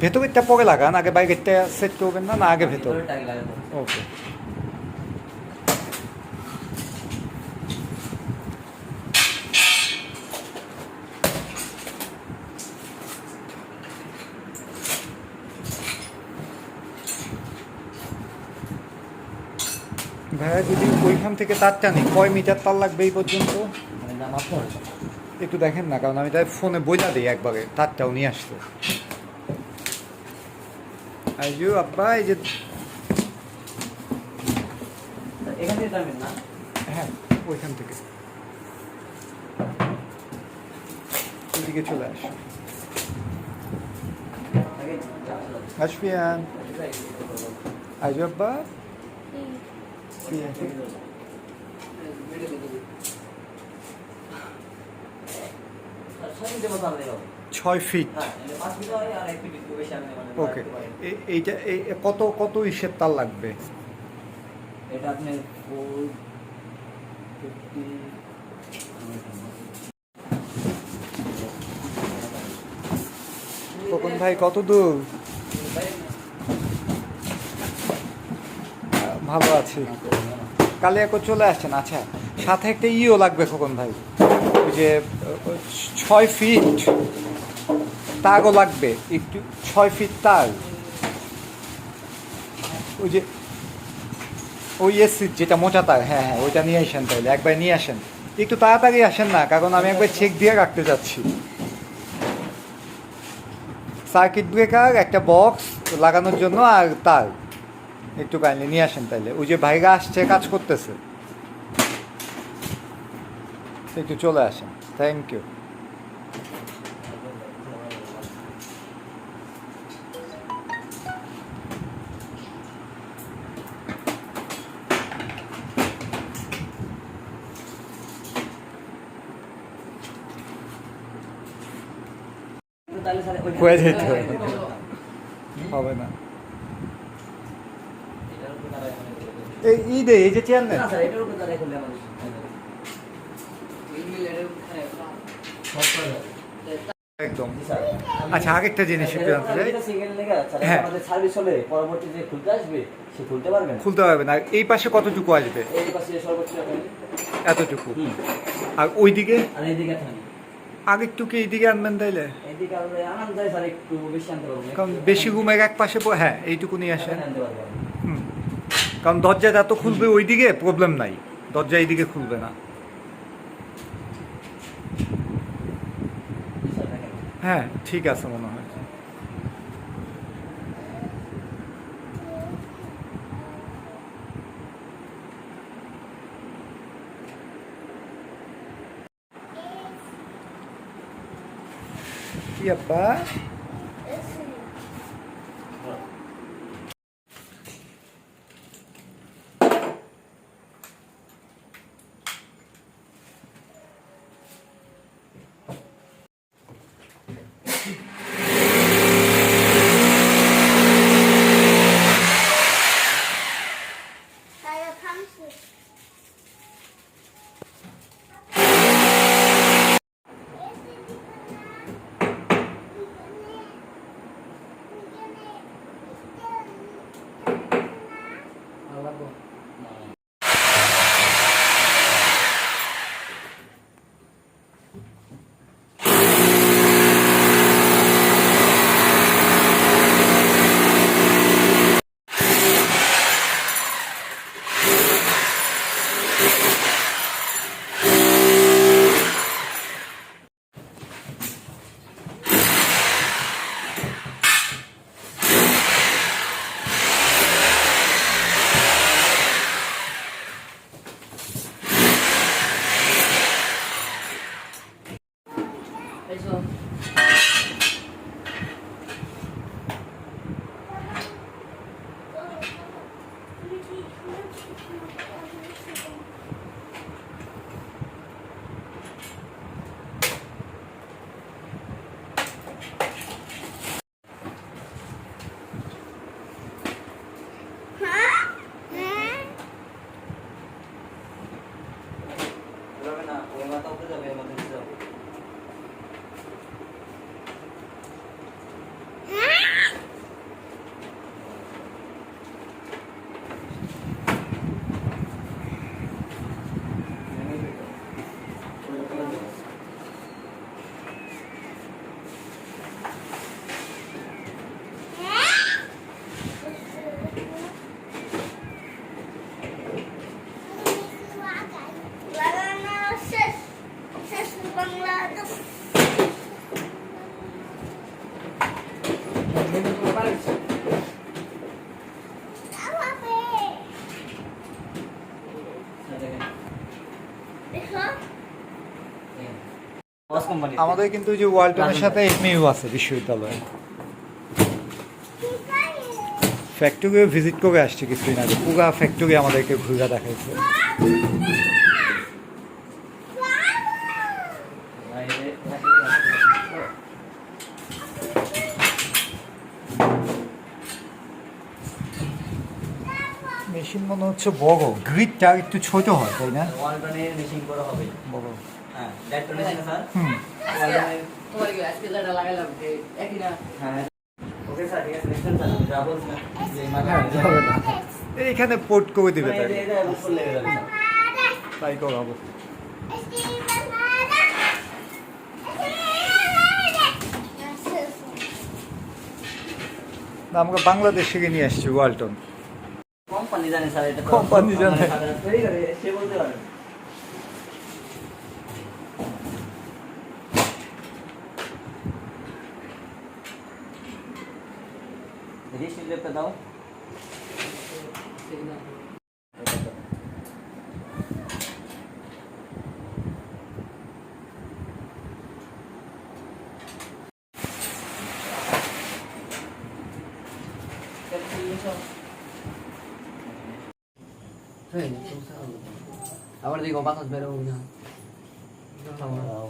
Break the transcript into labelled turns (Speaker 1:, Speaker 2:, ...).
Speaker 1: ভেতরেরটা পরে লাগান, আগে বাইরেরটা সেট করবেন না, না আগে ভেতর?
Speaker 2: ভিতরেরটা লাগাবো।
Speaker 1: ওকে। ভাইয়া যদি ওইখান থেকে তার টানি কয় মিটার তার লাগবে এই পর্যন্ত
Speaker 2: মানে না মাপতে হবে।
Speaker 1: একটু দেখেন না, কারণ আমি তাই ফোনে বোঝা দিই একবারে তারটাও নিয়ে আসতে। আইজু আব্বা এই যে
Speaker 2: এখান থেকে টানবেন না?
Speaker 1: হ্যাঁ ওইখান থেকে ওইদিকে চলে আস।
Speaker 2: আগে
Speaker 1: আসবিয়ান আইজু আব্বা কি আছে? 6 ফিট। ওকে, এইটা কত কত ইসের তার লাগবে?
Speaker 2: এটা আপনি
Speaker 1: খোকন ভাই কত দূর? ভালো আছি। কালে একবার চলে আসছেন। আচ্ছা, সাথে একটা ইও লাগবে খোকন ভাই, ওই যে 6 ফিট তারও লাগবে, একটু 6 ফিট তার, ওই যে ওই এসি যেটা মোটা তার, হ্যাঁ হ্যাঁ ওইটা নিয়ে আসেন তাহলে, একবার নিয়ে আসেন, একটু তাড়াতাড়ি আসেন না, কারণ আমি একবার চেক দিয়ে রাখতে যাচ্ছি। সার্কিট ব্রেকার একটা বক্স লাগানোর জন্য, আর তার একটু কাইন্ডলি নিয়ে আসেন তাইলে, ওই যে ভাইরা আসছে কাজ করতেছে, একটু চলে আসেন। Thank you. হয়ে যেতে হবে না। এই ঈদে এই যে চেয়ার নেন একদম। আচ্ছা, আরেকটা জিনিস একটু জানতে চাই। হ্যাঁ,
Speaker 2: সার্ভিস হলে পরবর্তী যে খুলতে আসবে সে খুলতে পারবে না।
Speaker 1: খুলতে পারবে না। এই পাশে কতটুকু আসবে?
Speaker 2: এই পাশে সর্বোচ্চ
Speaker 1: এতটুকু। আর ওইদিকে
Speaker 2: আর এইদিকে থাকি
Speaker 1: আরেকটুকু এইদিকে আনবেন তাইলে,
Speaker 2: এইদিকে আনন্দ যায় স্যার, একটু বেশি আনতে পারবো
Speaker 1: কারণ বেশি রুমের এক পাশে হ্যাঁ এইটুকু নিয়ে আসেন।
Speaker 2: আনতে পারবো।
Speaker 1: হুম, কারণ দরজা যত খুলবে ওইদিকে প্রবলেম নাই, দরজা এইদিকে খুলবে না। হ্যাঁ ঠিক আছে মনে হয়। কি আব্বা?
Speaker 2: কোম্পানি
Speaker 1: আমাদের কিন্তু ওই যে ওয়ালটনের সাথে এমইউ আছে বিশ্ববিদ্যালয়ে। ফ্যাক্টরি ভিজিট করে আসছে কিছুদিন আগে, পুরা ফ্যাক্টরি আমাদেরকে ঘুরে দেখাইছে। মেশিন মনে হচ্ছে বড়, গ্রিডটা একটু ছোট হয় তাই না?
Speaker 2: ওয়ালটনের মেশিন করা হবে।
Speaker 1: বড়।
Speaker 2: হ্যাঁ, ডাক্তার মেশিন স্যার।
Speaker 1: হুম।
Speaker 2: ওয়ালটনের
Speaker 3: তোমার কি আজকে যেটা লাগাইলাম যে একই না?
Speaker 2: হ্যাঁ। ওকে স্যার, ঠিক আছে, দেখছেন স্যার, যা বলছেন যে
Speaker 1: হ্যাঁ, যাবে না। এইখানে পোর্ট করে দিবে তাই,
Speaker 2: এটা উপর লেগে যাবে স্যার।
Speaker 1: তাই করাবো। না, আমরা বাংলাদেশ থেকে নিয়ে আসছি ওয়ালটন।
Speaker 2: কোম্পানি জানে স্যার, এটা তো
Speaker 1: কোম্পানি জানে।
Speaker 2: তৈরি করে সে বলতে পারে। রেজিস্ট্রি লেপটা দাও।
Speaker 3: এই না। আবার দেখো বাতাস বেরো না।
Speaker 2: দাও।